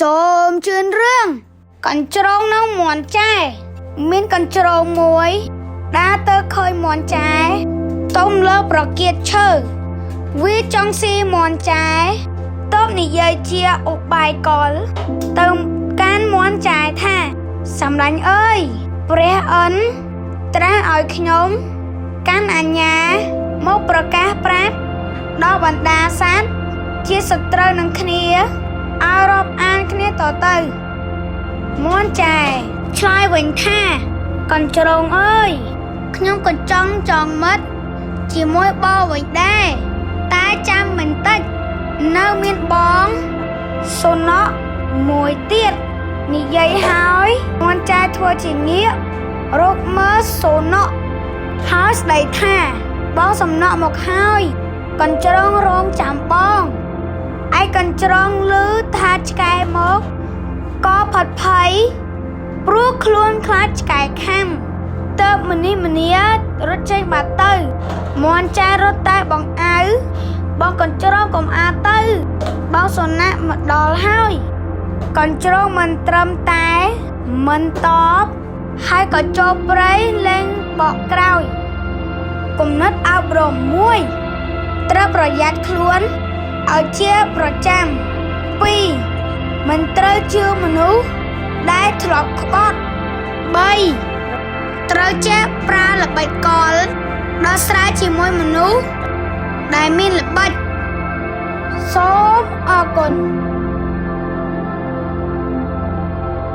សូមជឿនរឿងកញ្ជ្រងនៅមាន់ចែមានកញ្ជ្រងមួយដើរទៅឃើញមាន់ចែទុំលើប្រគាតឈើវាចង់ស៊ីមាន់ចែតបនិយាយជាឧបាយកលទៅកាន់មាន់ចែថាសម្លាញ់អើយព្រះអិនត្រាស់ឲ្យខ្ញុំកាន់អញ្ញាមកប្រកាសប្រាប់ដល់បណ្ដាសត្វជាសត្រូវនឹងគ្នាឲ្យរាប់អានគ្នាតទៅមាន់ចែឆ្លើយវិញថាកញ្ជ្រងអើយខ្ញុំក៏ចង់មិត្តជាមួយបងវិញដែរតែចាំមិនតិចនៅមានបងសុណក់មួយទៀតនិយាយហើយមាន់ចែធ្វើជាងាករកមើលសុណក់ហើយស្ដីថាបងសំណក់មកហើយកញ្ជ្រងរងចាំបងឯកញ្ជ្រងឮថាឆ្កែមកក៏ផាត់ភ័យព្រោះខ្លួនខ្លាចឆ្កែខាំតើបម្នេះម្នារត់ចេញបាត់ទៅមាន់ចែរត់តែបងអៅបងកញ្ជ្រងកុំអាទៅបងសុណាក់មកដល់ហើយកញ្ជ្រងមិនត្រឹមតែមិនតបហើយក៏ចូលព្រៃលេងបកក្រោយគំនិតអប់រំមួយត្រូវប្រយ័ត្នខ្លួនឲ្យជាប្រចាំ2មិនត្រូវជឿមនុស្សដែលធ្លាប់ក្បត់3ត្រូវចេះប្រើល្បិចកលដោះស្រាយជាមួយមនុស្សដែលមានល្បិចសូមអរគុណ